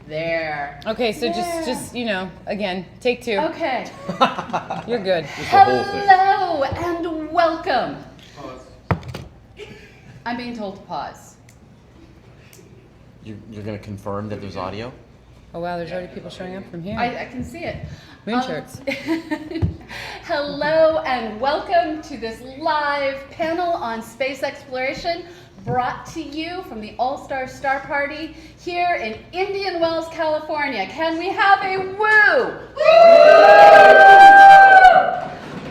There. Okay, so just again, take two. Okay. You're good. Hello and welcome. Pause. I'm being told to pause. You're going to confirm that there's audio? Oh wow, there's already people showing up from here. I can see it. Moon shirts. Hello and welcome to this live panel on space exploration, brought to you from the All-Star Star Party here in Indian Wells, California. Can we have a woo?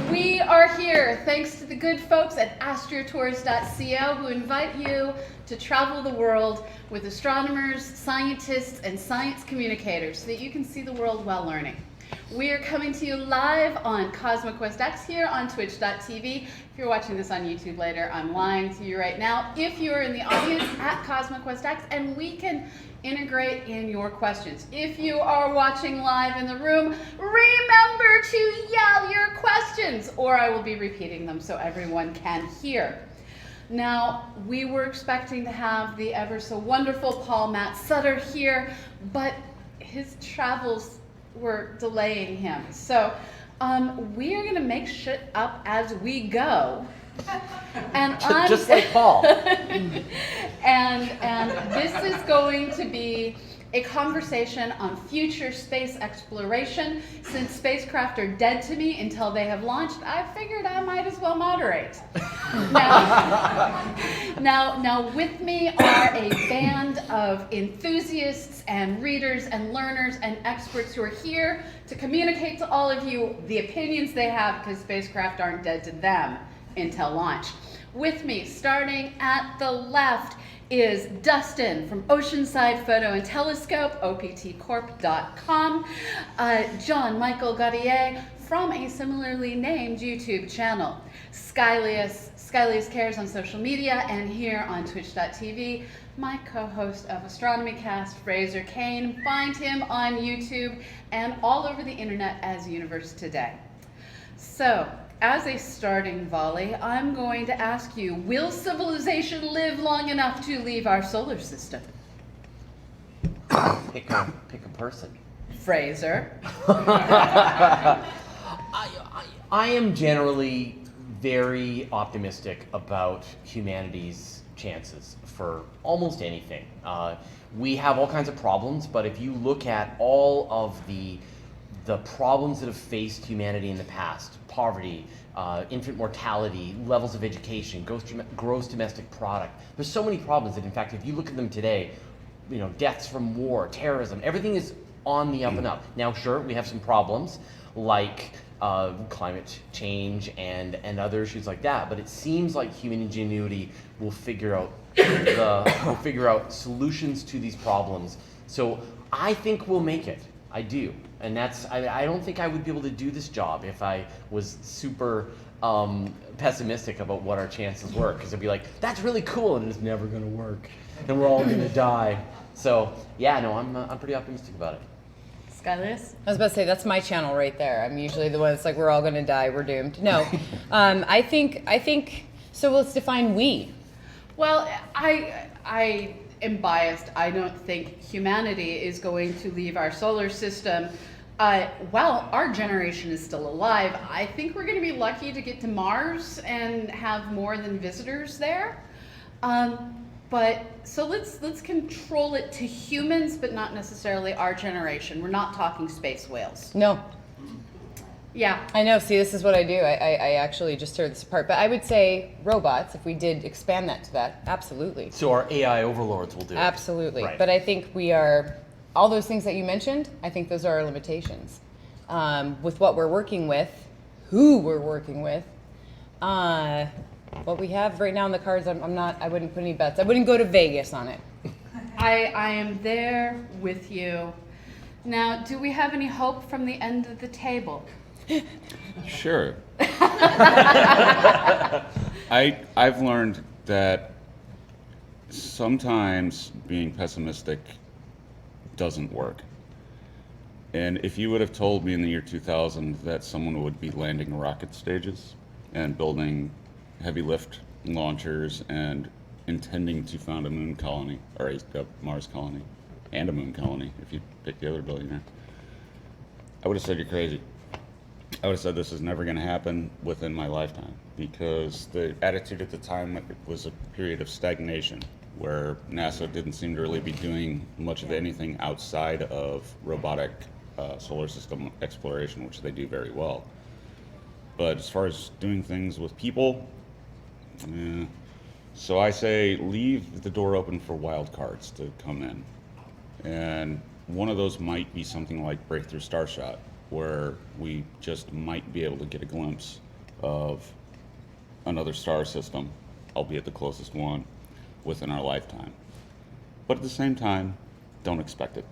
Woo! We are here thanks to the good folks at astrotours.co who invite you to travel the world with astronomers, scientists, and science communicators so that you can see the world while learning. We are coming to you live on CosmoQuest X here on twitch.tv. If you're watching this on YouTube later, I'm lying to you right now. If you're in the audience at CosmoQuest X, and we can integrate in your questions. If you are watching live in the room, remember to yell your questions, or I will be repeating them so everyone can hear. Now, we were expecting to have the ever so wonderful Paul Matt Sutter here, but his travels were delaying him. So we are going to make shit up as we go. And just like Paul. and this is going to be a conversation on future space exploration. Since spacecraft are dead to me until they have launched, I figured I might as well moderate. Now with me are a band of enthusiasts and readers and learners and experts who are here to communicate to all of you the opinions they have, because spacecraft aren't dead to them until launch. With me, starting at the left, is Dustin from Oceanside Photo and Telescope, optcorp.com, John Michael Godier from a similarly named YouTube channel, Skylias Cares on social media, and here on twitch.tv, my co-host of Astronomy Cast, Fraser, Cain. Find him on YouTube and all over the internet as Universe Today. So, as a starting volley, I'm going to ask you, will civilization live long enough to leave our solar system? Pick a person. Fraser. I am generally very optimistic about humanity's chances for almost anything. We have all kinds of problems, but if you look at all of the problems that have faced humanity in the past, poverty, infant mortality, levels of education, gross domestic product. There's so many problems that, in fact, if you look at them today, deaths from war, terrorism, everything is on the up and up. Now, sure, we have some problems like climate change and other issues like that, but it seems like human ingenuity will figure out solutions to these problems. So I think we'll make it. I do. And I don't think I would be able to do this job if I was super pessimistic about what our chances were, because I'd be like, that's really cool, and it's never going to work, and we're all going to die. So yeah, no, I'm pretty optimistic about it. Skylias? I was about to say, that's my channel right there. I'm usually the one that's like, we're all going to die, we're doomed. No, I think. So let's define we. Well, I am biased. I don't think humanity is going to leave our solar system while our generation is still alive. I think we're going to be lucky to get to Mars and have more than visitors there. But so let's control it to humans, but not necessarily our generation. We're not talking space whales. No. Yeah. I know. See, this is what I do. I actually just tear this apart. But I would say robots, if we did expand that to that, absolutely. So our AI overlords will do it. Absolutely. Right. But I think we are, all those things that you mentioned, I think those are our limitations. With what we're working with, who we're working with, what we have right now in the cards, I wouldn't put any bets. I wouldn't go to Vegas on it. I am there with you. Now, do we have any hope from the end of the table? Sure. I've learned that sometimes being pessimistic doesn't work. And if you would have told me in the year 2000 that someone would be landing rocket stages and building heavy lift launchers and intending to found a moon colony or a Mars colony, and a moon colony if you pick the other billionaire, I would have said you're crazy. I would have said this is never going to happen within my lifetime, because the attitude at the time was a period of stagnation where NASA didn't seem to really be doing much of anything outside of robotic solar system exploration, which they do very well. But as far as doing things with people, so I say leave the door open for wild cards to come in. And one of those might be something like Breakthrough Starshot, where we just might be able to get a glimpse of another star system, albeit the closest one, within our lifetime. But at the same time, don't expect it.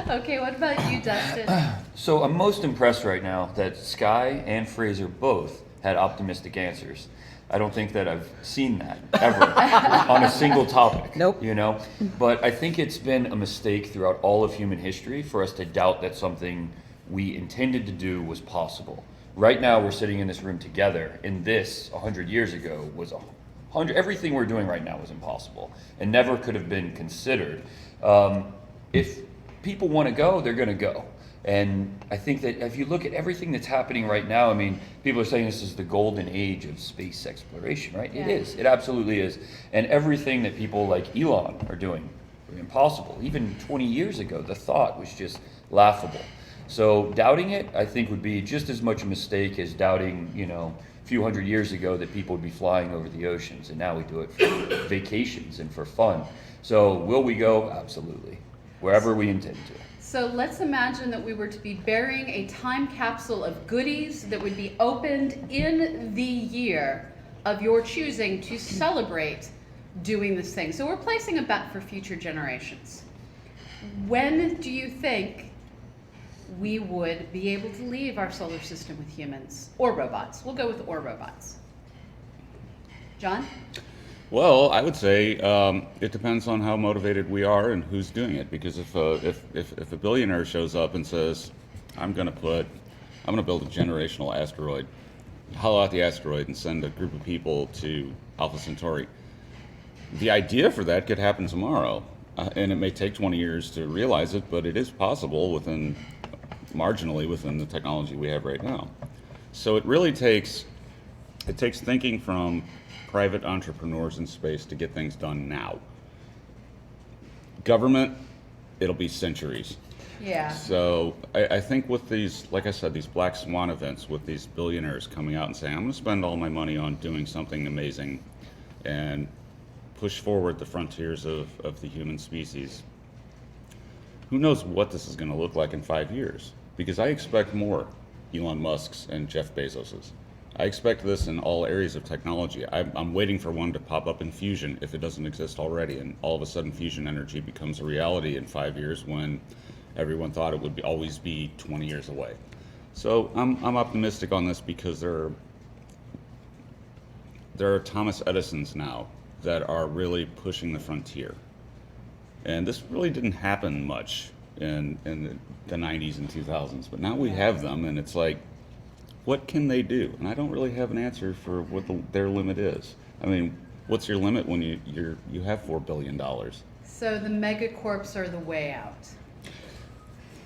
Okay, what about you, Dustin? So I'm most impressed right now that Sky and Fraser both had optimistic answers. I don't think that I've seen that ever on a single topic. Nope. You know, but I think it's been a mistake throughout all of human history for us to doubt that something we intended to do was possible. Right now, we're sitting in this room together, and this 100 years ago was everything we're doing right now was impossible and never could have been considered. If people want to go, they're going to go. And I think that if you look at everything that's happening right now, I mean, people are saying this is the golden age of space exploration, right? Yeah. It is. It absolutely is. And everything that people like Elon are doing, impossible. Even 20 years ago, the thought was just laughable. So doubting it, I think, would be just as much a mistake as doubting, you know, a few hundred years ago that people would be flying over the oceans. And now we do it for vacations and for fun. So will we go? Absolutely. Wherever we intend to. So let's imagine that we were to be burying a time capsule of goodies that would be opened in the year of your choosing to celebrate doing this thing. So we're placing a bet for future generations. When do you think we would be able to leave our solar system with humans or robots? We'll go with or robots. John? Well, I would say it depends on how motivated we are and who's doing it. Because if a billionaire shows up and says, I'm going to build a generational asteroid, hollow out the asteroid and send a group of people to Alpha Centauri, the idea for that could happen tomorrow, and it may take 20 years to realize it, but it is possible marginally within the technology we have right now. So it really takes thinking from private entrepreneurs in space to get things done now. Government, it'll be centuries. Yeah. So I think with these, like I said, these black swan events with these billionaires coming out and saying, I'm going to spend all my money on doing something amazing and push forward the frontiers of the human species. Who knows what this is going to look like in 5 years? Because I expect more Elon Musk's and Jeff Bezos's. I expect this in all areas of technology. I'm waiting for one to pop up in fusion if it doesn't exist already, and all of a sudden fusion energy becomes a reality in 5 years when everyone thought it would always be 20 years away. So I'm optimistic on this because there are Thomas Edisons now that are really pushing the frontier. And this really didn't happen much in the 90s and 2000s, but now we have them, and it's like, what can they do? And I don't really have an answer for what their limit is. I mean, what's your limit when you have $4 billion? So the megacorps are the way out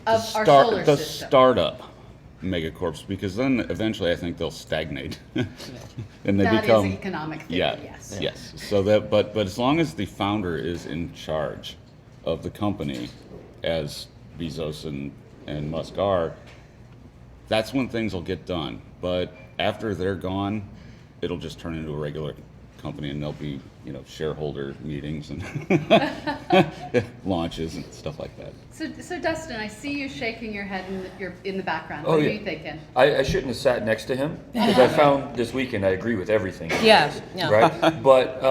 of our Start solar the system. startup megacorps, because then eventually I think they'll stagnate, and they That become is economic theory, yeah, yes. yes. So that, but as long as the founder is in charge of the company, as Bezos and Musk are, that's when things will get done. But after they're gone, it'll just turn into a regular company, and there'll be, shareholder meetings and launches and stuff like that. So Dustin, I see you shaking your head you're in the background. Oh, What are yeah. you thinking? I shouldn't have sat next to him because I found this weekend I agree with everything. he Yeah, says, yeah. Right? But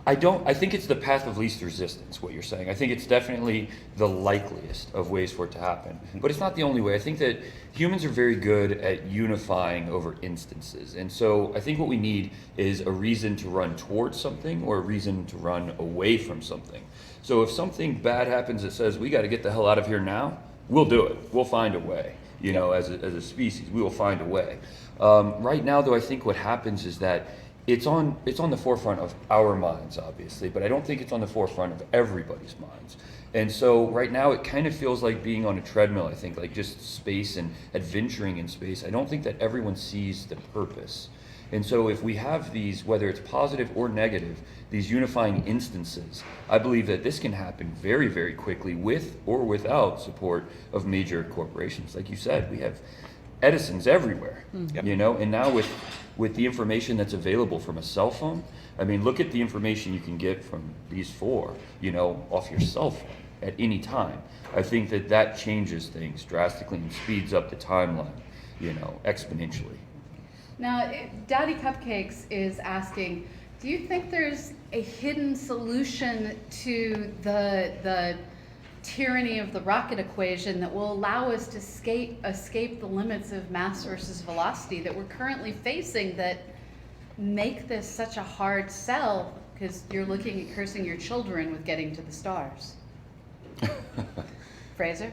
I think it's the path of least resistance, what you're saying. I think it's definitely the likeliest of ways for it to happen. But it's not the only way. I think that humans are very good at unifying over instances. And so I think what we need is a reason to run towards something or a reason to run away from something. So if something bad happens that says we got to get the hell out of here now, we'll do it. We'll find a way. As a species, we will find a way. Right now, though, I think what happens is that it's on the forefront of our minds, obviously, but I don't think it's on the forefront of everybody's minds. And so right now it kind of feels like being on a treadmill, I think, like just space and adventuring in space. I don't think that everyone sees the purpose. And so if we have these, whether it's positive or negative, these unifying instances, I believe that this can happen very, very quickly with or without support of major corporations. Like you said, we have Edisons everywhere, you know, and now with the information that's available from a cell phone, I mean, look at the information you can get from these four, you know, off your cell phone at any time. I think that changes things drastically and speeds up the timeline, you know, exponentially. Now, Daddy Cupcakes is asking, do you think there's a hidden solution to the tyranny of the rocket equation that will allow us to escape the limits of mass versus velocity that we're currently facing that make this such a hard sell, because you're looking at cursing your children with getting to the stars? Fraser?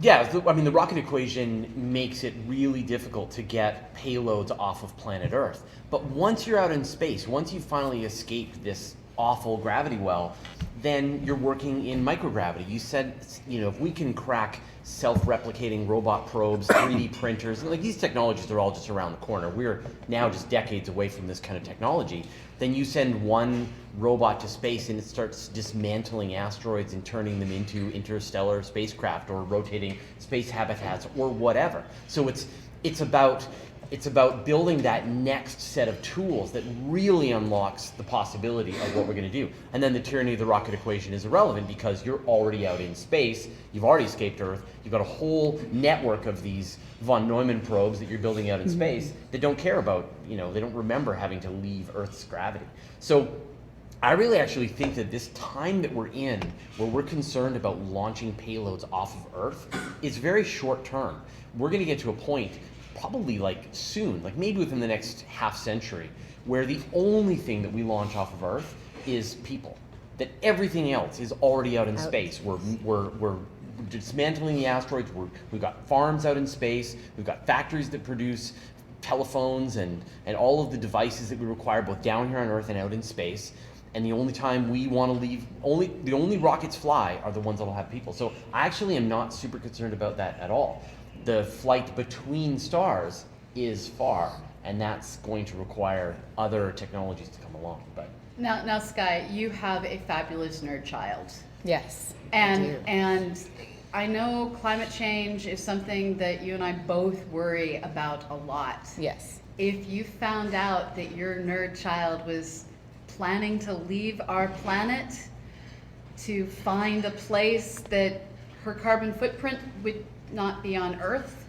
Yeah, I mean, the rocket equation makes it really difficult to get payloads off of planet Earth. But once you're out in space, once you finally escape this awful gravity well, then you're working in microgravity. You said, you know, if we can crack self-replicating robot probes, 3D printers, like these technologies are all just around the corner. We're now just decades away from this kind of technology. Then you send one robot to space and it starts dismantling asteroids and turning them into interstellar spacecraft or rotating space habitats or whatever. So it's about building that next set of tools that really unlocks the possibility of what we're going to do. And then the tyranny of the rocket equation is irrelevant because you're already out in space, you've already escaped Earth, you've got a whole network of these von Neumann probes that you're building out in space that don't care about, you know, they don't remember having to leave Earth's gravity. So I really actually think that this time that we're in, where we're concerned about launching payloads off of Earth, is very short term. We're going to get to a point probably like soon, like maybe within the next half century, where the only thing that we launch off of Earth is people. That everything else is already out in space. We're dismantling the asteroids. We've got farms out in space. We've got factories that produce telephones and all of the devices that we require both down here on Earth and out in space. And the only time we want to leave, the only rockets fly are the ones that'll have people. So I actually am not super concerned about that at all. The flight between stars is far, and that's going to require other technologies to come along. But Now, Sky, you have a fabulous nerd child. Yes. And I know climate change is something that you and I both worry about a lot. Yes. If you found out that your nerd child was planning to leave our planet to find a place that her carbon footprint would not be on Earth,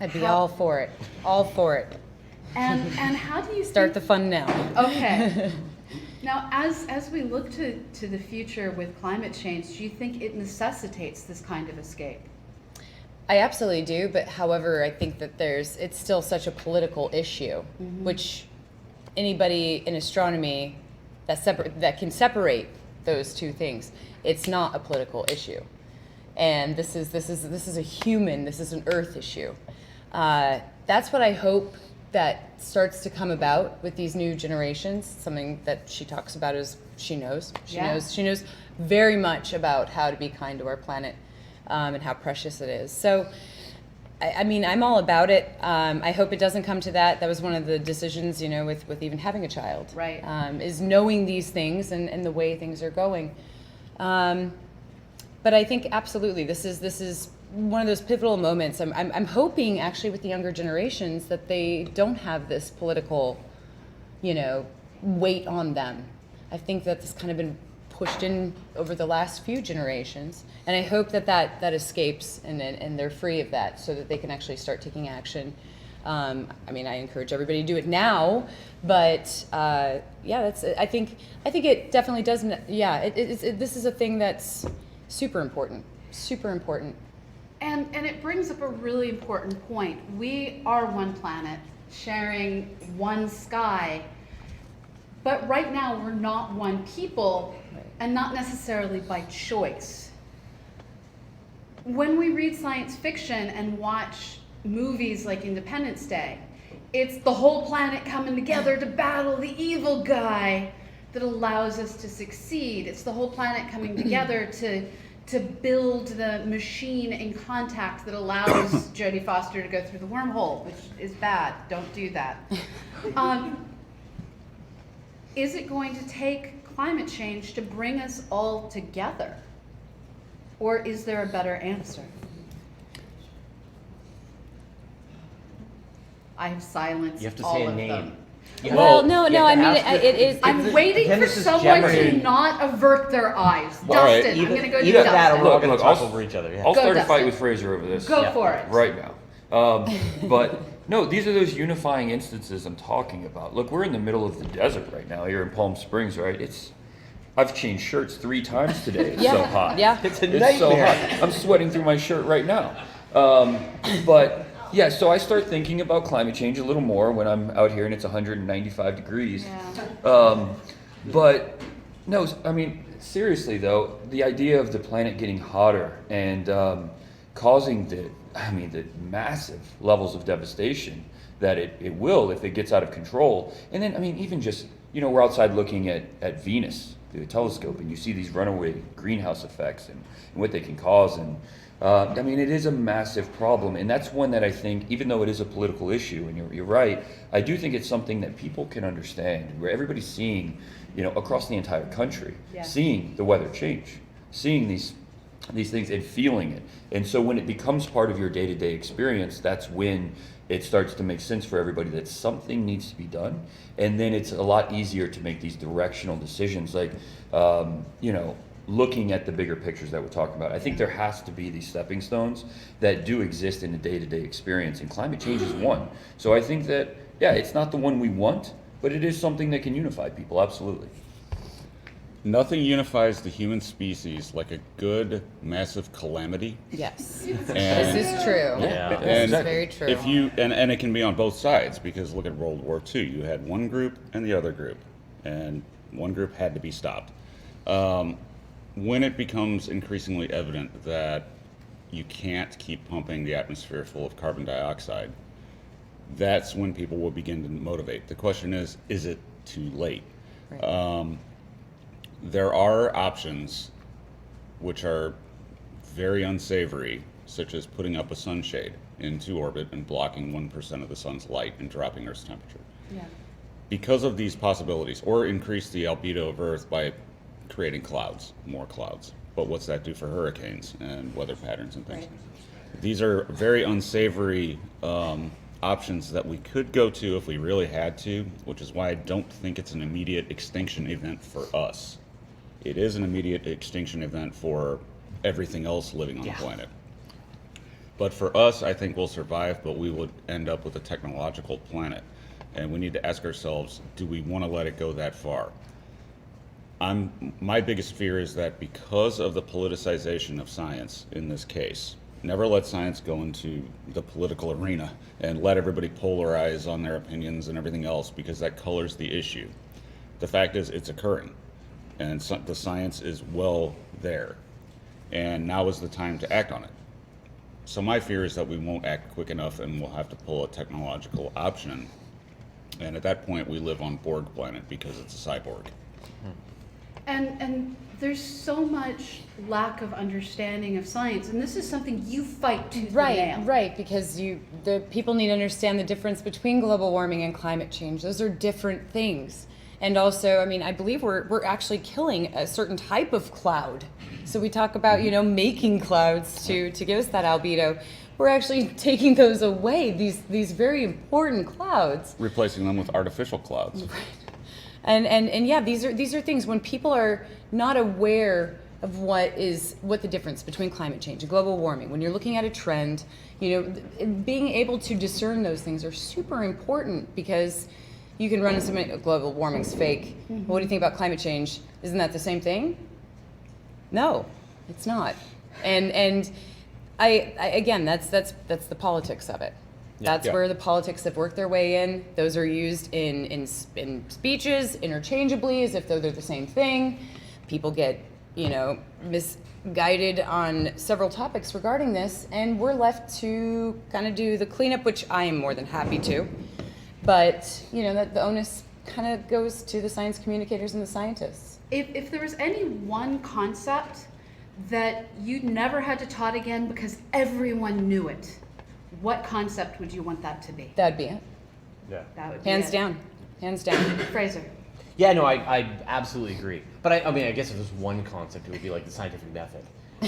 I'd be all for it. All for it. and how do you Start the fun now. Okay. Now, as we look to the future with climate change, do you think it necessitates this kind of escape? I absolutely do, but however, I think that it's still such a political issue, which anybody in astronomy that can separate those two things, it's not a political issue. And this is a human, this is an Earth issue. That's what I hope that starts to come about with these new generations. Something that she talks about is she knows very much about how to be kind to our planet and how precious it is. So, I mean, I'm all about it. I hope it doesn't come to that. That was one of the decisions, you know, with even having a child. Right. Is knowing these things and the way things are going. But I think absolutely this is one of those pivotal moments. I'm hoping actually with the younger generations that they don't have this political, you know, weight on them. I think that this kind of been pushed in over the last few generations, and I hope that escapes and they're free of that so that they can actually start taking action. I mean, I encourage everybody to do it now, but yeah, I think it definitely doesn't. Yeah, this is a thing that's super important. And it brings up a really important point. We are one planet sharing one sky, but right now we're not one people, and not necessarily by choice. When we read science fiction and watch movies like Independence Day, it's the whole planet coming together to battle the evil guy that allows us to succeed. It's the whole planet coming together to build the machine in contact that allows Jodie Foster to go through the wormhole, which is bad. Don't do that. Is it going to take climate change to bring us all together? Or is there a better answer? I have silenced You have to all say a of name. them. Well, no, you no. I have to mean, ask it is. I'm waiting Again, for this is someone Jeopardy. to not avert their eyes. All right. Dustin, I'm gonna go to Either that or Dustin. we're all Look, going look, to talk I'll- over each other. Yeah. I'll Go, start a fight Dustin. with Fraser over this. Go Yeah. for it. Right now. But no, these are those unifying instances I'm talking about. Look, we're in the middle of the desert right now here in Palm Springs, right? I've changed shirts 3 times today. It's so hot. Yeah. It's a It's so nightmare. hot. I'm sweating through my shirt right now. But yeah, so I start thinking about climate change a little more when I'm out here and it's 195 degrees. Yeah. But no, I mean, seriously though, the idea of the planet getting hotter and causing the massive levels of devastation that it will if it gets out of control. And then, I mean, even just, we're outside looking at Venus through the telescope and you see these runaway greenhouse effects and what they can cause. And I mean, it is a massive problem. And that's one that I think, even though it is a political issue, and you're right, I do think it's something that people can understand, where everybody's seeing, across the entire country, Yeah. seeing the weather change, seeing these things and feeling it. And so when it becomes part of your day-to-day experience, that's when it starts to make sense for everybody that something needs to be done. And then it's a lot easier to make these directional decisions, like, looking at the bigger pictures that we're talking about. I think there has to be these stepping stones that do exist in the day-to-day experience, and climate change is one. So I think that, yeah, it's not the one we want, but it is something that can unify people, absolutely. Nothing unifies the human species like a good, massive calamity. Yes. And This is true. Yeah. This is And very true. If you and it can be on both sides, because look at World War II. You had one group and the other group, and one group had to be stopped. When it becomes increasingly evident that you can't keep pumping the atmosphere full of carbon dioxide, that's when people will begin to motivate. The question is it too late? Right. There are options which are very unsavory, such as putting up a sunshade into orbit and blocking 1% of the sun's light and dropping Earth's temperature. Yeah. Because of these possibilities, or increase the albedo of Earth by creating clouds, more clouds. But what's that do for hurricanes and weather patterns and things? Right. These are very unsavory options that we could go to if we really had to, which is why I don't think it's an immediate extinction event for us. It is an immediate extinction event for everything else living on the planet. But for us, I think we'll survive, but we would end up with a technological planet. And we need to ask ourselves, do we want to let it go that far? My biggest fear is that because of the politicization of science in this case, never let science go into the political arena and let everybody polarize on their opinions and everything else, because that colors the issue. The fact is, it's occurring, and the science is well there, and now is the time to act on it. So my fear is that we won't act quick enough and we'll have to pull a technological option, and at that point we live on Borg planet because it's a cyborg. And there's so much lack of understanding of science, and this is something you fight tooth and nail. Right, because the people need to understand the difference between global warming and climate change. Those are different things. And also, I mean, I believe we're actually killing a certain type of cloud. So we talk about, making clouds to give us that albedo. We're actually taking those away, these very important clouds. Replacing them with artificial clouds. And yeah, these are things when people are not aware of what the difference between climate change and global warming. When you're looking at a trend, being able to discern those things are super important, because you can run into something, global warming's fake. Mm-hmm. What do you think about climate change? Isn't that the same thing? No, it's not. And I again, that's the politics of it. That's Yeah. where the politics have worked their way in. Those are used in speeches interchangeably as if though they're the same thing. People get, misguided on several topics regarding this, and we're left to kind of do the cleanup, which I am more than happy to. But, you know, that the onus kind of goes to the science communicators and the scientists. If there was any one concept that you never had to taught again because everyone knew it, what concept would you want that to be? That'd be it. Yeah. That would be Hands it. down. Hands down. Fraser. Yeah, no, I absolutely agree. But I mean, I guess if there's one concept, it would be like the scientific method,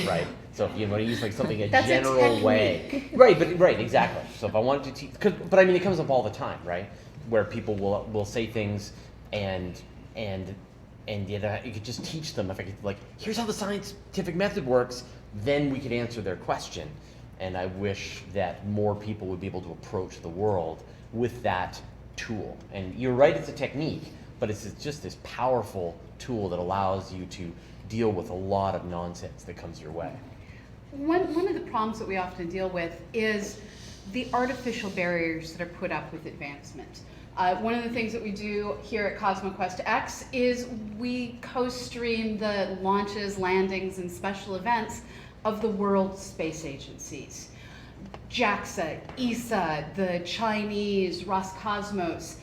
right? So if you want to use like something a That's a general way, technique. right, exactly. So if I wanted to teach, but I mean, it comes up all the time, right? Where people will say things and yet you could just teach them. If I could, like, here's how the scientific method works, then we could answer their question. And I wish that more people would be able to approach the world with that tool. And you're right, it's a technique, but it's just this powerful tool that allows you to deal with a lot of nonsense that comes your way. One of the problems that we often deal with is the artificial barriers that are put up with advancement. One of the things that we do here at CosmoQuest X is we co-stream the launches, landings, and special events of the world space agencies. JAXA, ESA, the Chinese, Roscosmos.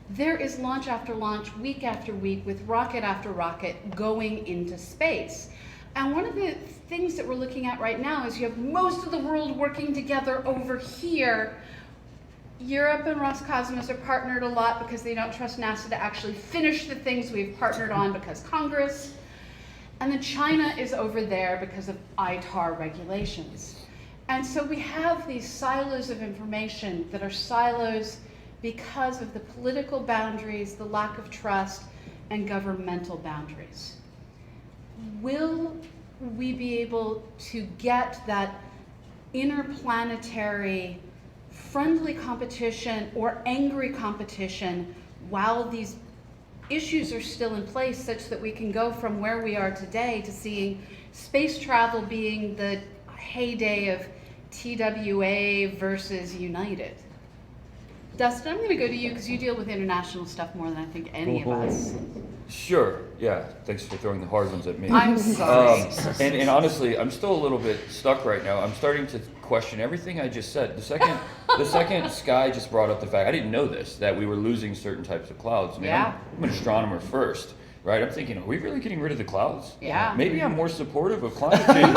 There is launch after launch, week after week, with rocket after rocket going into space. And one of the things that we're looking at right now is you have most of the world working together over here. Europe and Roscosmos are partnered a lot because they don't trust NASA to actually finish the things we've partnered on because Congress. And then China is over there because of ITAR regulations. And so we have these silos of information that are silos because of the political boundaries, the lack of trust, and governmental boundaries. Will we be able to get that interplanetary friendly competition or angry competition while these issues are still in place, such that we can go from where we are today to seeing space travel being the heyday of TWA versus United? Dustin, I'm going to go to you because you deal with international stuff more than I think any of us. Sure. Yeah. Thanks for throwing the hard ones at me. I'm sorry. And honestly, I'm still a little bit stuck right now. I'm starting to question everything I just said. The second Sky just brought up the fact, I didn't know this, that we were losing certain types of clouds. I mean, Yeah. I'm an astronomer first, right? I'm thinking, are we really getting rid of the clouds? Yeah. Maybe I'm more supportive of climate change.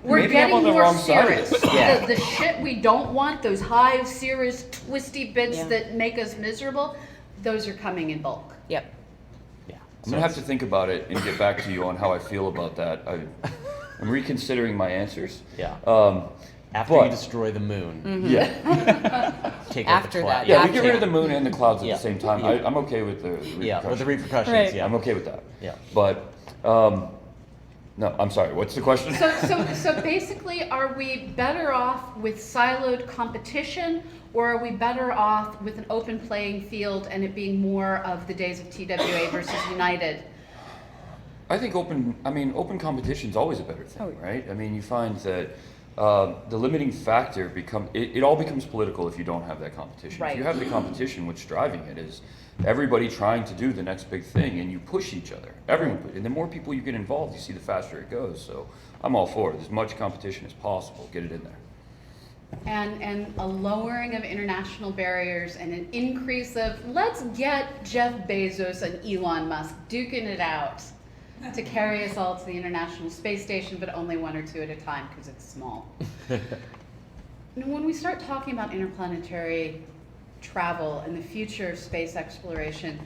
We're Maybe I'm getting on the more wrong side of cirrus. this. Yeah. The shit we don't want, those high cirrus twisty bits Yeah. that make us miserable, those are coming in bulk. Yep. Yeah. I'm gonna have to think about it and get back to you on how I feel about that. I'm reconsidering my answers. Yeah. After but- you destroy the moon, Yeah. take out the After cloud. that, Yeah, we After- get rid of the moon and the clouds at Yeah. the same time. Yeah. I'm okay with the Yeah, or the repercussions. Right. Yeah. I'm okay with that. Yeah. But no, I'm sorry. What's the question? So basically, are we better off with siloed competition, or are we better off with an open playing field and it being more of the days of TWA versus United? I think open competition is always a better thing, Oh, yeah. right? I mean, you find that the limiting factor it all becomes political if you don't have that competition. Right. If you have the competition, what's driving it is everybody trying to do the next big thing, and you push each other. Everyone, and the more people you get involved, you see the faster it goes. So I'm all for it. As much competition as possible, get it in there. And a lowering of international barriers and an increase of, let's get Jeff Bezos and Elon Musk duking it out to carry us all to the International Space Station, but only one or two at a time because it's small. Now, when we start talking about interplanetary travel and the future of space exploration,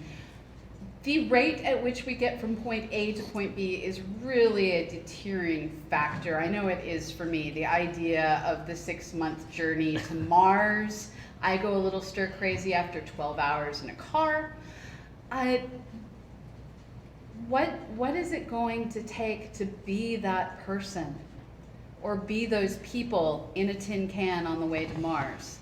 the rate at which we get from point A to point B is really a deterring factor. I know it is for me. The idea of the 6-month journey to Mars, I go a little stir crazy after 12 hours in a car. What is it going to take to be that person or be those people in a tin can on the way to Mars?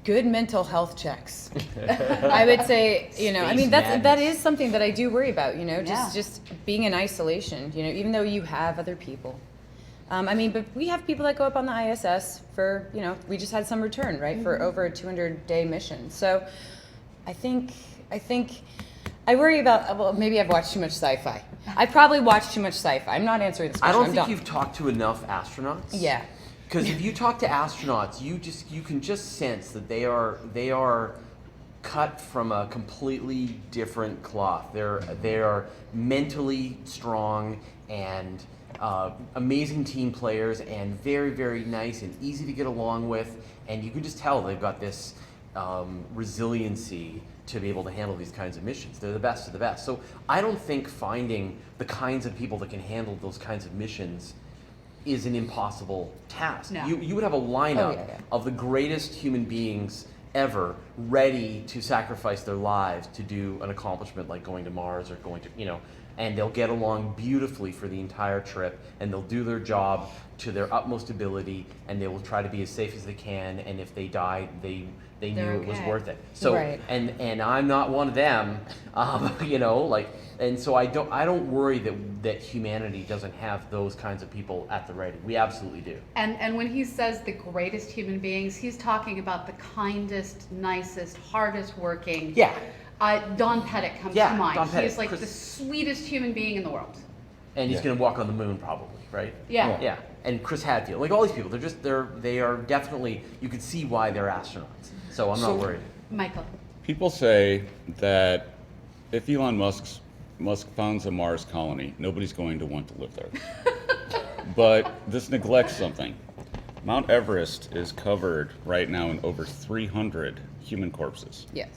Good mental health checks. I would say, I mean, that madness. is something that I do worry about, Yeah. just being in isolation, even though you have other people. But we have people that go up on the ISS for, we just had some return, right, for over a 200-day mission. So I think I worry about, well, maybe I've watched too much sci-fi. I probably watched too much sci-fi. I'm not answering this I question. don't I'm think done. you've talked to enough astronauts. Yeah. Because if you talk to astronauts, you can just sense that they are cut from a completely different cloth. They are mentally strong and amazing team players and very, very nice and easy to get along with. And you can just tell they've got this resiliency to be able to handle these kinds of missions. They're the best of the best. So I don't think finding the kinds of people that can handle those kinds of missions is an impossible task. No. You would have a lineup yeah. of the greatest human beings ever ready to sacrifice their lives to do an accomplishment like going to Mars or going to, and they'll get along beautifully for the entire trip, and they'll do their job to their utmost ability, and they will try to be as safe as they can, and if they die, they knew They're it was okay. worth it. So, Right. and I'm not one of them, and so I don't worry that humanity doesn't have those kinds of people at the ready. We absolutely do. And when he says the greatest human beings, he's talking about the kindest, nicest, hardest working. Yeah. Don Pettit comes Yeah, to mind. Don Pettit. He's like Chris- the sweetest human being in the world. And he's Yeah. going to walk on the moon probably, right? Yeah. Yeah, and Chris Hadfield, like all these people, they are definitely, you can see why they're astronauts. So I'm not worried. Michael. People say that if Elon Musk founds a Mars colony, nobody's going to want to live there. But this neglects something. Mount Everest is covered right now in over 300 human corpses. Yes.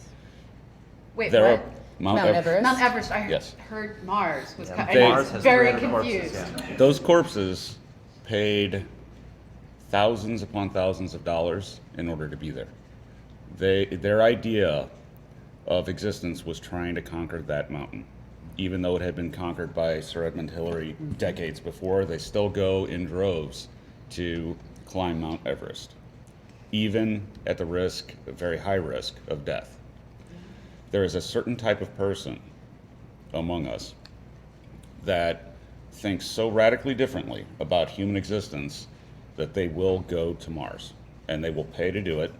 Wait, There what? are Mount Everest. Mount Everest. I Yes. heard Mars was Yeah, They- I Mars was has very 300 corpses, confused. yeah. Those corpses paid thousands upon thousands of dollars in order to be there. Their idea of existence was trying to conquer that mountain. Even though it had been conquered by Sir Edmund Hillary decades before, they still go in droves to climb Mount Everest, even at the risk, a very high risk, of death. There is a certain type of person among us that thinks so radically differently about human existence that they will go to Mars, and they will pay to do it,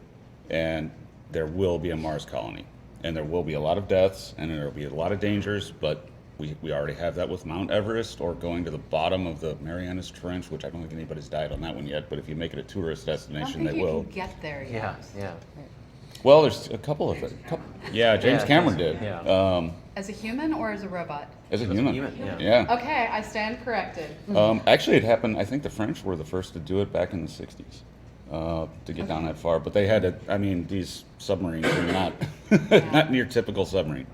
and there will be a Mars colony. And there will be a lot of deaths, and there will be a lot of dangers, but we already have that with Mount Everest, or going to the bottom of the Marianas Trench, which I don't think anybody's died on that one yet, but if you make it a tourist I don't destination, think they you will. can get there yet. Yeah, yeah. Well, there's a couple of it. Yeah, James Yeah, Cameron that's- did. yeah. As a human or as a robot? As a As a human. human, yeah. Yeah. Okay, I stand corrected. Actually, it happened. I think the French were the first to do it back in the '60s to get down that far. But they had to. I mean, these submarines are not not near typical submarine.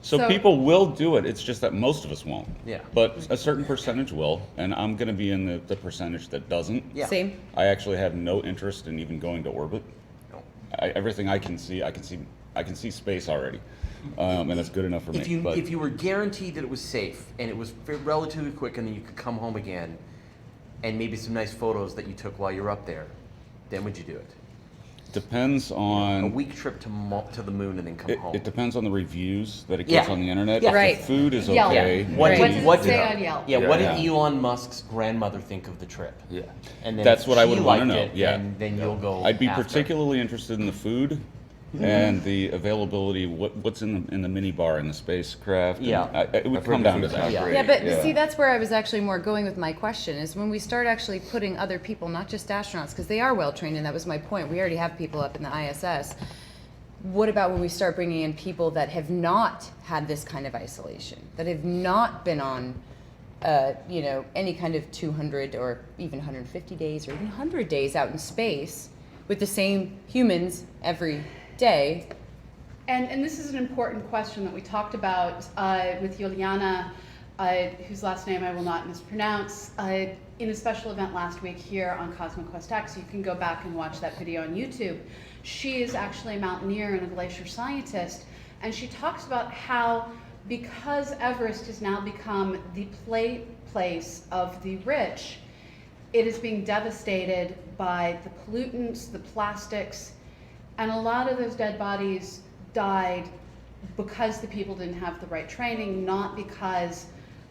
So people will do it. It's just that most of us won't. Yeah. But a certain percentage will, and I'm going to be in the percentage that doesn't. Yeah. Same. I actually have no interest in even going to orbit. No. Everything I can see space already, and that's good enough for me. If you were guaranteed that it was safe and it was relatively quick and then you could come home again, and maybe some nice photos that you took while you're up there, then would you do it? Depends A on. week trip to the moon and then come home. It depends on the reviews that it gets Yeah. on the internet. Yeah. If Right. the food is Yelp. okay. Yeah. What Right. did, What does it what say did, on Yelp? Yeah, what Yeah. did Elon Musk's grandmother think of the trip? Yeah. And then That's if what I she would wanna liked know, it, yeah. And then you'll go. I'd be after. particularly interested in the food and the availability, what's in the mini bar in the spacecraft. and Yeah. it would I've come heard down the to food's that. not great. Yeah, but Yeah. see, that's where I was actually more going with my question is when we start actually putting other people, not just astronauts, because they are well trained, and that was my point. We already have people up in the ISS. What about when we start bringing in people that have not had this kind of isolation, that have not been on, any kind of 200 or even 150 days or even 100 days out in space with the same humans every day? And this is an important question that we talked about with Juliana, whose last name I will not mispronounce, in a special event last week here on CosmoQuest X. You can go back and watch that video on YouTube. She is actually a mountaineer and a glacier scientist, and she talks about how because Everest has now become the place of the rich, it is being devastated by the pollutants, the plastics, and a lot of those dead bodies died because the people didn't have the right training, not because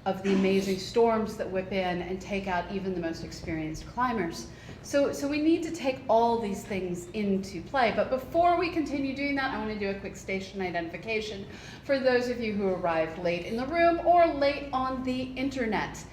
of the amazing storms that whip in and take out even the most experienced climbers. So we need to take all these things into play. But before we continue doing that, I want to do a quick station identification for those of you who arrived late in the room or late on the internet.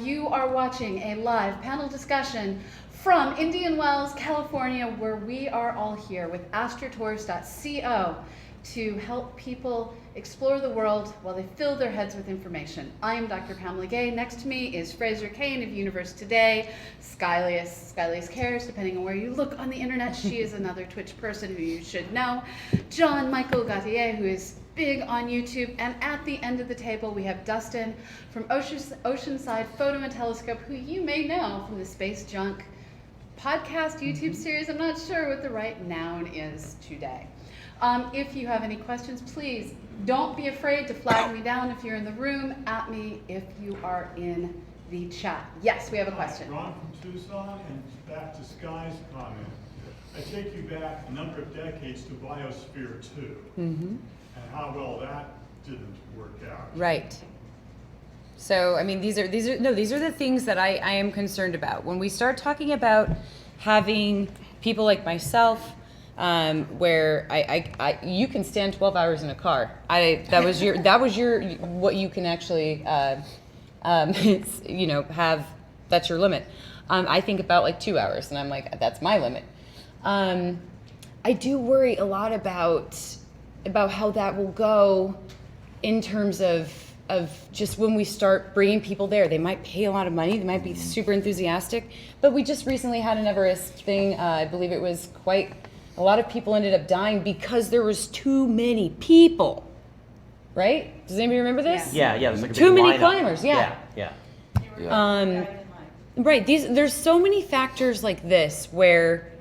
You are watching a live panel discussion From Indian Wells, California, where we are all here with astrotours.co to help people explore the world while they fill their heads with information. I am Dr. Pamela Gay. Next to me is Fraser, Cain of Universe Today, Skylias Cares, depending on where you look on the internet. She is another Twitch person who you should know. John Michael Godier, who is big on YouTube. And at the end of the table, we have Dustin from Oceanside Photo and Telescope, who you may know from the Space Junk podcast YouTube series. I'm not sure what the right noun is today. If you have any questions, please don't be afraid to flag me down if you're in the room, at me if you are in the chat. Yes, we have a question. Ron from Tucson, and back to Sky's comment. I take you back a number of decades to Biosphere 2, and how well that didn't work out. Right. So, I mean, these are the things that I am concerned about. When we start talking about having people like myself, where you can stand 12 hours in a car. That was your what you can actually have. That's your limit. I think about like 2 hours, and I'm like, that's my limit. I do worry a lot about how that will go in terms of just when we start bringing people there. They might pay a lot of money, they might be super enthusiastic, but we just recently had an Everest thing. I believe it was a lot of people ended up dying because there was too many people, right? Does anybody remember this? Yeah, there's like a too big many lineup. climbers, yeah. Right, there's so many factors like this where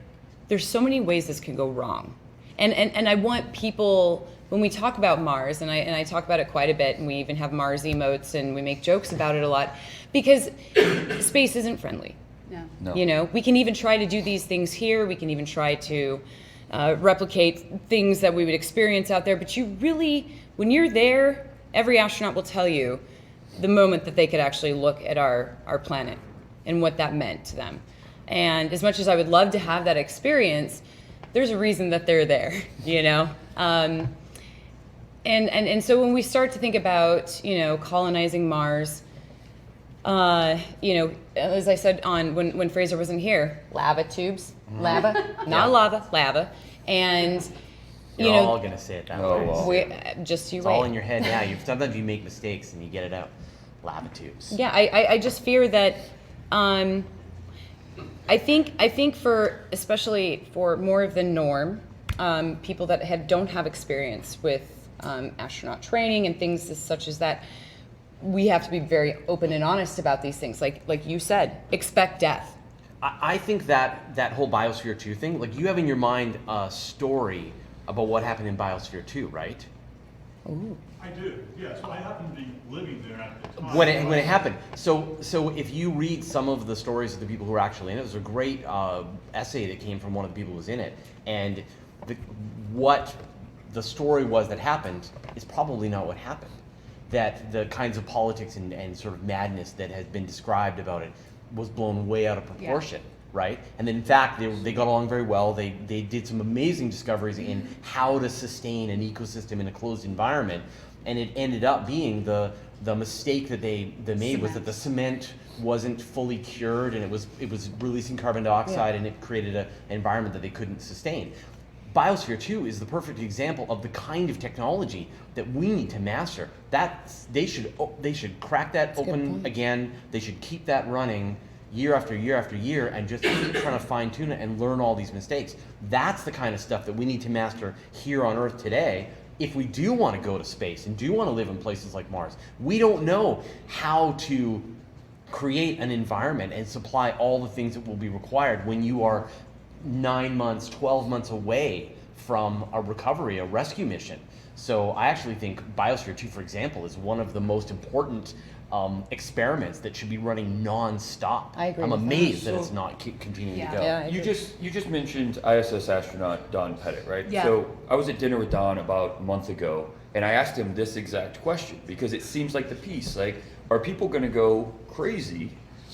there's so many ways this can go wrong. And I want people, when we talk about Mars, and I talk about it quite a bit, and we even have Mars emotes, and we make jokes about it a lot, because space isn't friendly. No. You know, we can even try to do these things here. We can even try to replicate things that we would experience out there. But you really, when you're there, every astronaut will tell you the moment that they could actually look at our planet and what that meant to them. And as much as I would love to have that experience, there's a reason that they're there, you know? And so when we start to think about, colonizing Mars, as I said when Fraser wasn't here, lava tubes, lava, and You're all gonna say it that way. Well. Just you It's wait. all in your head now. Sometimes you make mistakes and you get it out. Lava tubes. Yeah, I just fear that. I think for especially for more of the norm, people that don't have experience with astronaut training and things such as that, we have to be very open and honest about these things. Like you said, expect death. I think that whole Biosphere 2 thing, like you have in your mind a story about what happened in Biosphere 2, right? Ooh. I do, yes. I happen to be living there at the time. When it happened. So if you read some of the stories of the people who were actually in it, there's a great essay that came from one of the people who was in it, and what the story was that happened is probably not what happened. That the kinds of politics and sort of madness that has been described about it was blown way out of proportion, right? And then in fact, they got along very well. They did some amazing discoveries in how to sustain an ecosystem in a closed environment. And it ended up being the mistake that they made was that the cement wasn't fully cured, and it was releasing carbon dioxide, and it created an environment that they couldn't sustain. Biosphere 2 is the perfect example of the kind of technology that we need to master. They should crack that open again. They should keep that running year after year after year, and just keep trying to fine tune it and learn all these mistakes. That's the kind of stuff that we need to master here on Earth today. If we do want to go to space and do want to live in places like Mars, we don't know how to create an environment and supply all the things that will be required when you are 9 months, 12 months away from a recovery, a rescue mission. So I actually think Biosphere 2, for example, is one of the most important experiments that should be running non-stop. I agree I'm with that. amazed that it's not continuing to go. Yeah, I You agree. just mentioned ISS astronaut Don Pettit, right? Yeah. So I was at dinner with Don about a month ago, and I asked him this exact question, because it seems like the piece, like, are people going to go crazy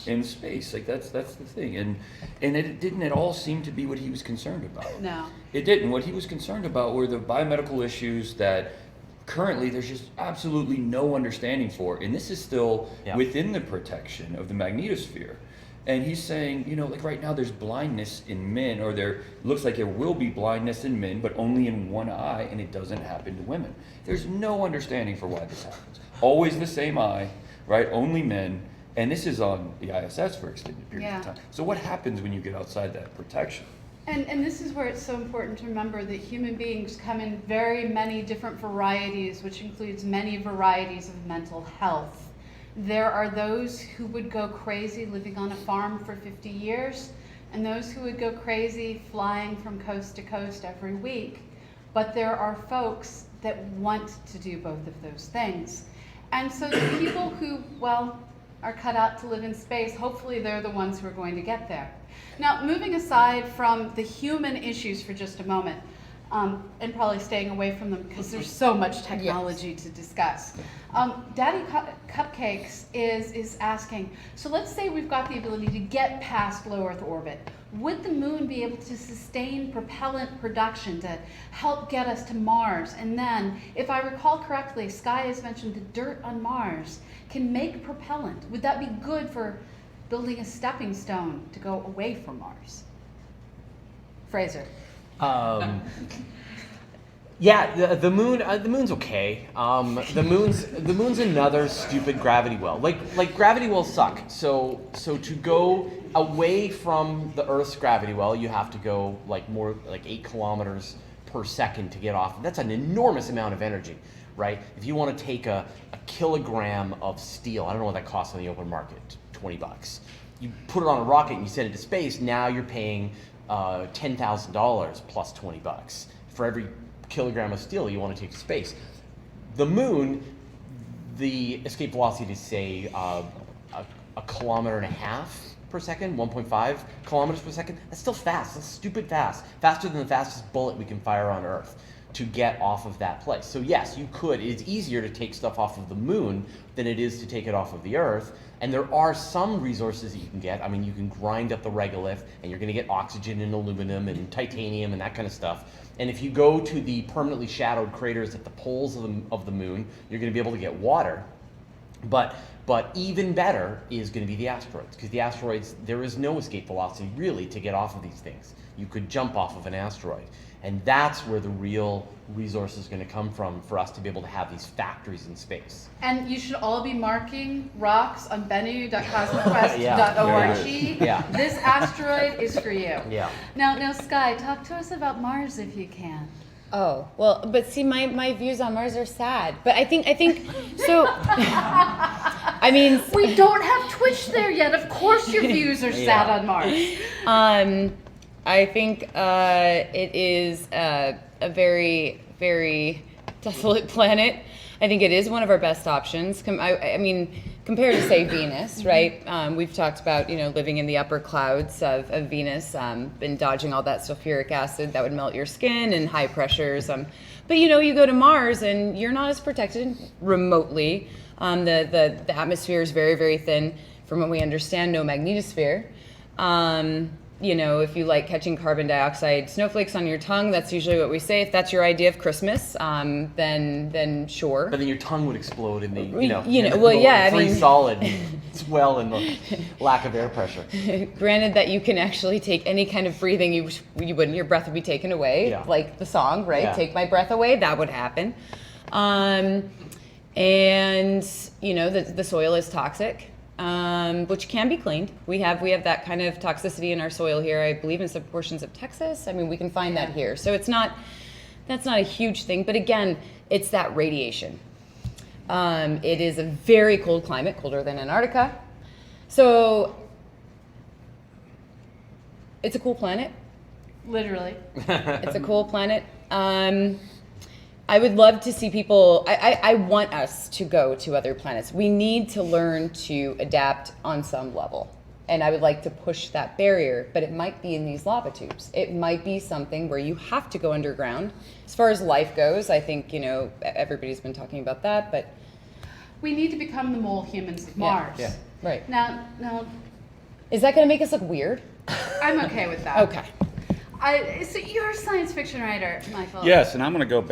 in space? Like that's the thing, and it didn't at all seem to be what he was concerned about. No. It didn't. What he was concerned about were the biomedical issues that currently there's just absolutely no understanding for, and this is still within the protection of the magnetosphere. And he's saying, you know, like right now there's blindness in men, or there looks like there will be blindness in men, but only in one eye, and it doesn't happen to women. There's no understanding for why this happens. Always the same eye, right? Only men. And this is on the ISS for extended periods of time. So what happens when you get outside that protection? And this is where it's so important to remember that human beings come in very many different varieties, which includes many varieties of mental health. There are those who would go crazy living on a farm for 50 years, and those who would go crazy flying from coast to coast every week. But there are folks that want to do both of those things. And so the people who, well, are cut out to live in space, hopefully they're the ones who are going to get there. Now, moving aside from the human issues for just a moment, and probably staying away from them because there's so much technology to discuss. Daddy Cupcakes is asking, so let's say we've got the ability to get past low Earth orbit. Would the moon be able to sustain propellant production to help get us to Mars? And then, if I recall correctly, Sky has mentioned the dirt on Mars can make propellant. Would that be good for building a stepping stone to go away from Mars? Fraser. Yeah, the moon's okay. The moon's another stupid gravity well. Like gravity wells suck. So to go away from the Earth's gravity well, you have to go like 8 kilometers per second to get off. That's an enormous amount of energy, right? If you want to take a kilogram of steel, I don't know what that costs on the open market, $20. You put it on a rocket and you send it to space. Now you're paying $10,000 plus $20 for every kilogram of steel you want to take to space. The moon, the escape velocity is say a kilometer and a half per second, 1.5 kilometers per second. That's still fast. That's stupid fast. Faster than the fastest bullet we can fire on Earth to get off of that place. So yes, you could. It's easier to take stuff off of the moon than it is to take it off of the Earth. And there are some resources that you can get. I mean, you can grind up the regolith, and you're going to get oxygen and aluminum and titanium and that kind of stuff. And if you go to the permanently shadowed craters at the poles of the moon, you're going to be able to get water. But even better is going to be the asteroids, because the asteroids, there is no escape velocity really to get off of these things. You could jump off of an asteroid. And that's where the real resource is going to come from for us to be able to have these factories in space. And you should all be marking rocks on bennu.cosmoquest.org. Yeah. This asteroid is for you. Yeah. Now, Sky, talk to us about Mars if you can. Oh, well, but see, my views on Mars are sad. But I think so. I mean, We don't have Twitch there yet. Of course your views are sad on Mars. I think it is a very, very desolate planet. I think it is one of our best options. I mean, compared to, say, Venus, right? We've talked about, living in the upper clouds of Venus, and dodging all that sulfuric acid that would melt your skin and high pressures. But, you go to Mars and you're not as protected remotely. The atmosphere is very, very thin. From what we understand, no magnetosphere. If you like catching carbon dioxide snowflakes on your tongue, that's usually what we say. If that's your idea of Christmas, then sure. But then your tongue would explode in the, free solid swell in the lack of air pressure. Granted that you can actually take any kind of breathing you wouldn't, your breath would be taken away, like the song, right? Yeah. Take my breath away, that would happen. And, the soil is toxic. Which can be cleaned. We have that kind of toxicity in our soil here, I believe, in some portions of Texas. I mean, we can find that here. So that's not a huge thing. But again, it's that radiation. It is a very cold climate, colder than Antarctica. So it's a cool planet. Literally. It's a cool planet. I would love to see people, I want us to go to other planets. We need to learn to adapt on some level. And I would like to push that barrier, but it might be in these lava tubes. It might be something where you have to go underground. As far as life goes, I think, everybody's been talking about that, but. We need to become the mole humans of Mars. Yeah. Right. Now, Is that gonna make us look weird? I'm okay with that. Okay. So you're a science fiction writer, Michael. Yes, and I'm going to go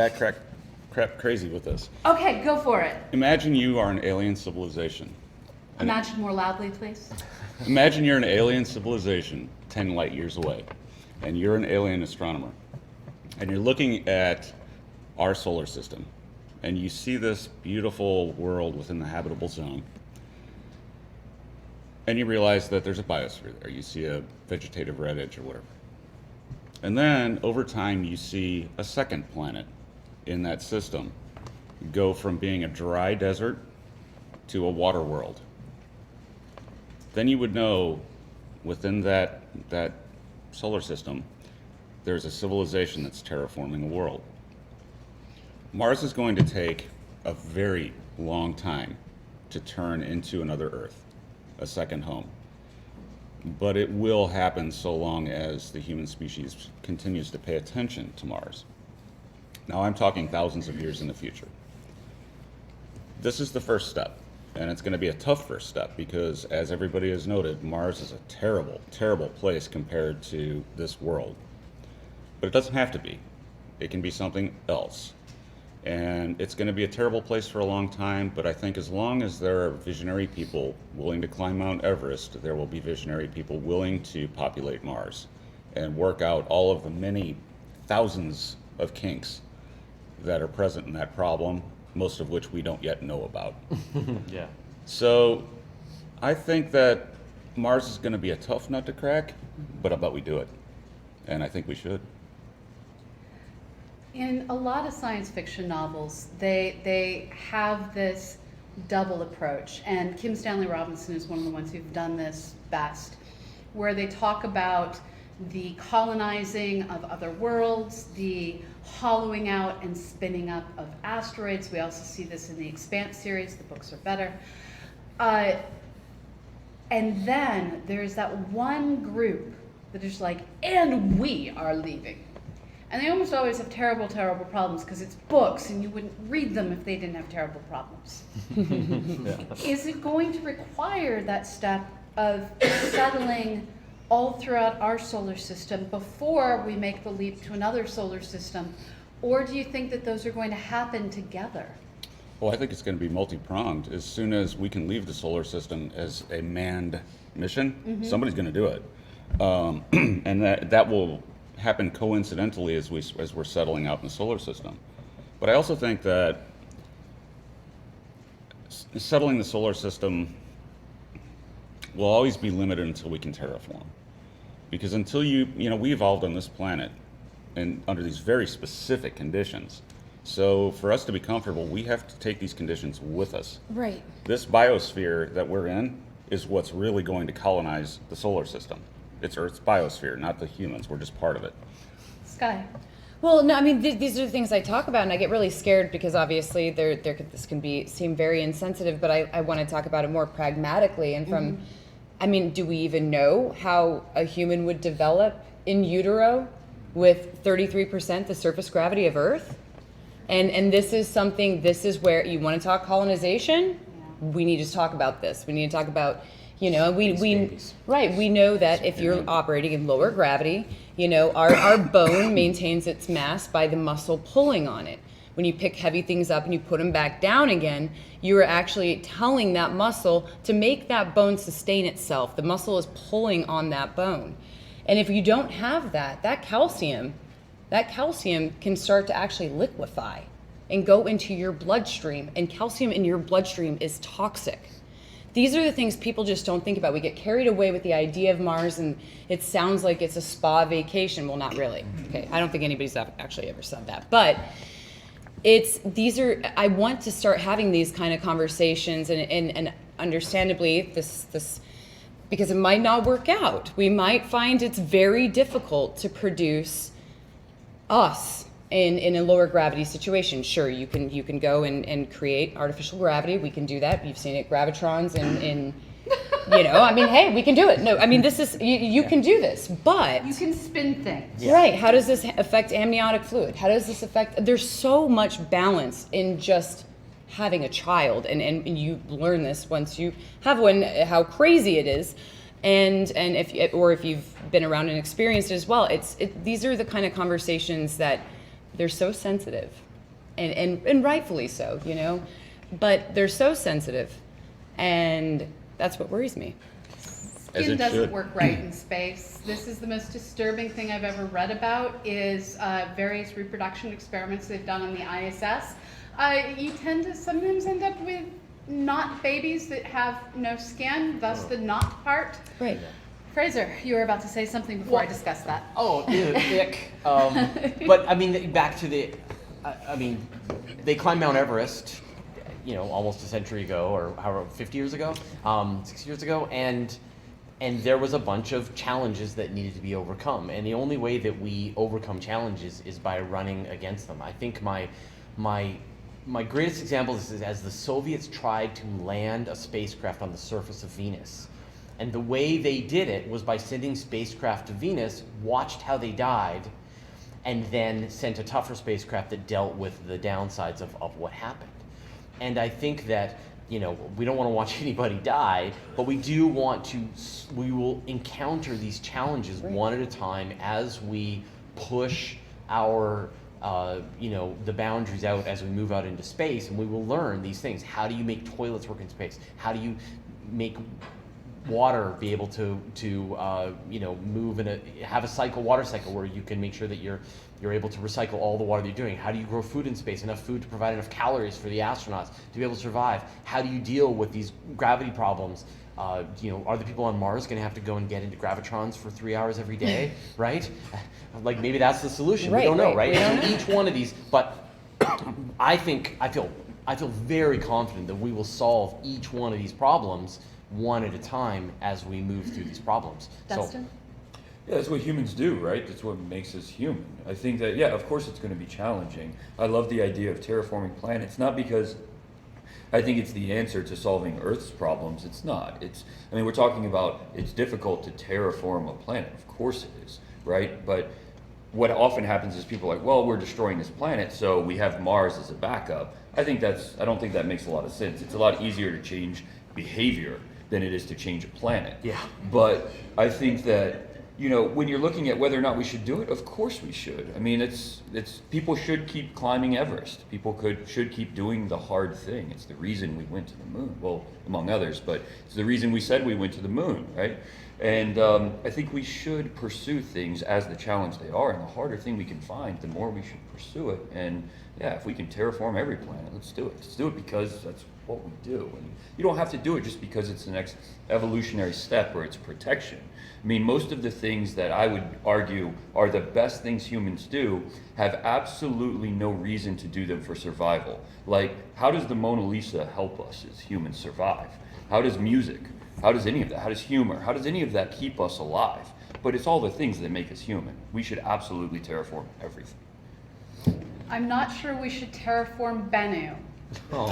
crap crazy with this. Okay, go for it. Imagine you are an alien civilization. Imagine more loudly, please. Imagine you're an alien civilization 10 light years away, and you're an alien astronomer, and you're looking at our solar system, and you see this beautiful world within the habitable zone, and you realize that there's a biosphere there. You see a vegetative red edge or whatever. And then over time, you see a second planet in that system go from being a dry desert to a water world. Then you would know within that solar system, there's a civilization that's terraforming a world. Mars is going to take a very long time to turn into another Earth, a second home. But it will happen so long as the human species continues to pay attention to Mars. Now I'm talking thousands of years in the future. This is the first step, and it's going to be a tough first step because, as everybody has noted, Mars is a terrible, terrible place compared to this world. But it doesn't have to be. It can be something else. And it's going to be a terrible place for a long time, but I think as long as there are visionary people willing to climb Mount Everest, there will be visionary people willing to populate Mars and work out all of the many thousands of kinks that are present in that problem, most of which we don't yet know about. Yeah. So I think that Mars is going to be a tough nut to crack, but I bet we do it. And I think we should. In a lot of science fiction novels, they have this double approach, and Kim Stanley Robinson is one of the ones who've done this best, where they talk about the colonizing of other worlds, the hollowing out and spinning up of asteroids. We also see this in the Expanse series. The books are better. And then there's that one group that is like, and we are leaving. And they almost always have terrible, terrible problems because it's books and you wouldn't read them if they didn't have terrible problems. Is it going to require that step of settling all throughout our solar system before we make the leap to another solar system? Or do you think that those are going to happen together? Well, I think it's going to be multi-pronged. As soon as we can leave the solar system as a manned mission, somebody's going to do it. And that will happen coincidentally as we're settling out in the solar system. But I also think that settling the solar system will always be limited until we can terraform. Because until we evolved on this planet and under these very specific conditions. So for us to be comfortable, we have to take these conditions with us. Right. This biosphere that we're in is what's really going to colonize the solar system. It's Earth's biosphere, not the humans. We're just part of it. Sky. Well, no, I mean, these are the things I talk about, and I get really scared because obviously this can seem very insensitive, but I want to talk about it more pragmatically and from, I mean, do we even know how a human would develop in utero with 33% the surface gravity of Earth? And this is where you want to talk colonization? We need to talk about this. We need to talk about, we know that if you're operating in lower gravity, our bone maintains its mass by the muscle pulling on it. When you pick heavy things up and you put them back down again, you are actually telling that muscle to make that bone sustain itself. The muscle is pulling on that bone. And if you don't have that calcium can start to actually liquefy and go into your bloodstream, and calcium in your bloodstream is toxic. These are the things people just don't think about. We get carried away with the idea of Mars, and it sounds like it's a spa vacation. Well, not really. Okay, I don't think anybody's actually ever said that. But I want to start having these kind of conversations, and understandably, this because it might not work out. We might find it's very difficult to produce us in a lower gravity situation. Sure, you can go and create artificial gravity. We can do that. You've seen it, gravitrons and I mean, hey, we can do it. No, I mean, this is you can do this, but You can spin things. right. How does this affect amniotic fluid? How does this affect? There's so much balance in just having a child, and you learn this once you have one, how crazy it is. And if you've been around and experienced it as well, these are the kind of conversations that they're so sensitive, and rightfully so, but they're so sensitive, and that's what worries me. As Skin it doesn't should. work right in space. This is the most disturbing thing I've ever read about is various reproduction experiments they've done on the ISS. You tend to sometimes end up with not babies that have no skin, thus the not part. Right. Fraser, you were about to say something before I Well- discuss that. Oh, ick. But I mean, back to the, I mean, they climbed Mount Everest, almost a century ago, or however, 50 years ago, 6 years ago, and there was a bunch of challenges that needed to be overcome. And the only way that we overcome challenges is by running against them. I think my greatest example is as the Soviets tried to land a spacecraft on the surface of Venus. And the way they did it was by sending spacecraft to Venus, watched how they died, and then sent a tougher spacecraft that dealt with the downsides of what happened. And I think that, we don't want to watch anybody die, but we will encounter these challenges one at a time as we push our the boundaries out as we move out into space, and we will learn these things. How do you make toilets work in space? How do you make water be able to move in have a water cycle where you can make sure that you're able to recycle all the water that you're doing? How do you grow food in space, enough food to provide enough calories for the astronauts to be able to survive? How do you deal with these gravity problems? Are the people on Mars going to have to go and get into gravitrons for 3 hours every day, right? Like maybe that's the solution. We don't know, right? We don't So know. each one of these, but I feel very confident that we will solve each one of these problems one at a time as we move through these problems. Dustin? Yeah, that's what humans do, right? That's what makes us human. I think that, yeah, of course it's going to be challenging. I love the idea of terraforming planets, not because I think it's the answer to solving Earth's problems. It's not. We're talking about it's difficult to terraform a planet. Of course it is, right? But what often happens is people are like, well, we're destroying this planet, so we have Mars as a backup. I don't think that makes a lot of sense. It's a lot easier to change behavior than it is to change a planet. Yeah. But I think that, when you're looking at whether or not we should do it, of course we should. It's people should keep climbing Everest. People should keep doing the hard thing. It's the reason we went to the moon. Well, among others, but it's the reason we said we went to the moon, right? And I think we should pursue things as the challenge they are. And the harder thing we can find, the more we should pursue it. And yeah, if we can terraform every planet, let's do it. Let's do it because that's what we do. And you don't have to do it just because it's the next evolutionary step or it's protection. Most of the things that I would argue are the best things humans do have absolutely no reason to do them for survival. Like, how does the Mona Lisa help us as humans survive? How does music? How does any of that? How does humor? How does any of that keep us alive? But it's all the things that make us human. We should absolutely terraform everything. I'm not sure we should terraform Bennu. Oh.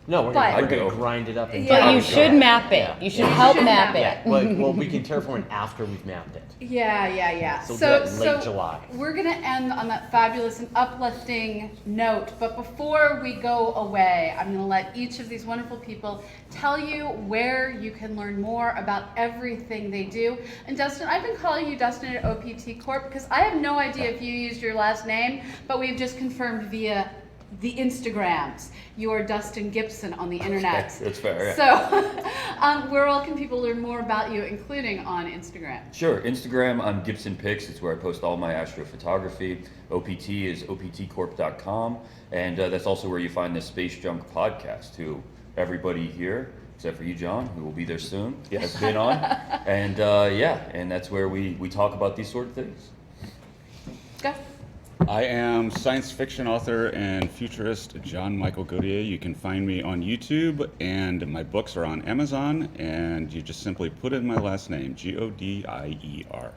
No, we're But- going to grind it up. And Yeah. But you Yeah. should map it. You should help should map map it. Well, we can terraform it after we've mapped it. Yeah. So we'll do that in late July. We're going to end on that fabulous and uplifting note. But before we go away, I'm going to let each of these wonderful people tell you where you can learn more about everything they do. And Dustin, I've been calling you Dustin at OPT Corp because I have no idea if you used your last name, but we've just confirmed via the Instagrams. You are Dustin Gibson on the internet. That's fair, yeah. So, where all can people learn more about you, including on Instagram? Sure. Instagram, I'm Gibson Pics. It's where I post all my astrophotography. OPT is optcorp.com. And that's also where you find the Space Junk podcast, who everybody here, except for you, John, who will be there soon, has been on. And and that's where we talk about these sort of things. Go. I am science fiction author and futurist John Michael Godier. You can find me on YouTube, and my books are on Amazon, and you just simply put in my last name, Godier.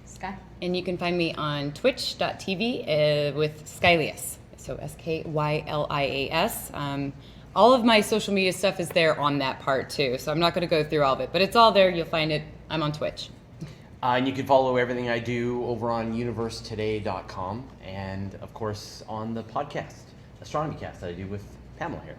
Sky. And you can find me on twitch.tv with Skylias. So Skylias. All of my social media stuff is there on that part too. So I'm not going to go through all of it, but it's all there. You'll find it. I'm on Twitch. And you can follow everything I do over on universetoday.com, and of course on the podcast, Astronomy Cast, that I do with Pamela here.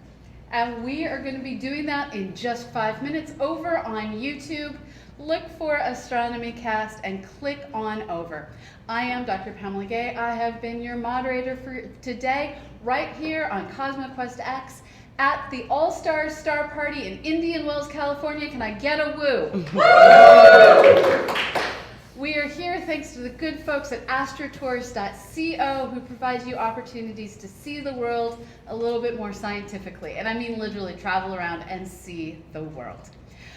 And we are going to be doing that in just 5 minutes over on YouTube. Look for Astronomy Cast and click on over. I am Dr. Pamela Gay. I have been your moderator for today right here on CosmoQuest X at the All-Stars Star Party in Indian Wells, California. Can I get a woo? We are here thanks to the good folks at astrotours.co who provide you opportunities to see the world a little bit more scientifically. And I mean literally travel around and see the world.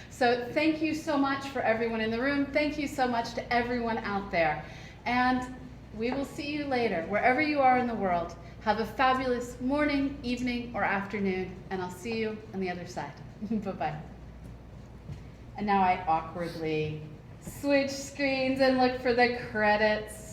So thank you so much for everyone in the room. Thank you so much to everyone out there. And we will see you later, wherever you are in the world. Have a fabulous morning, evening, or afternoon, and I'll see you on the other side. Bye-bye. And now I awkwardly switch screens and look for the credits.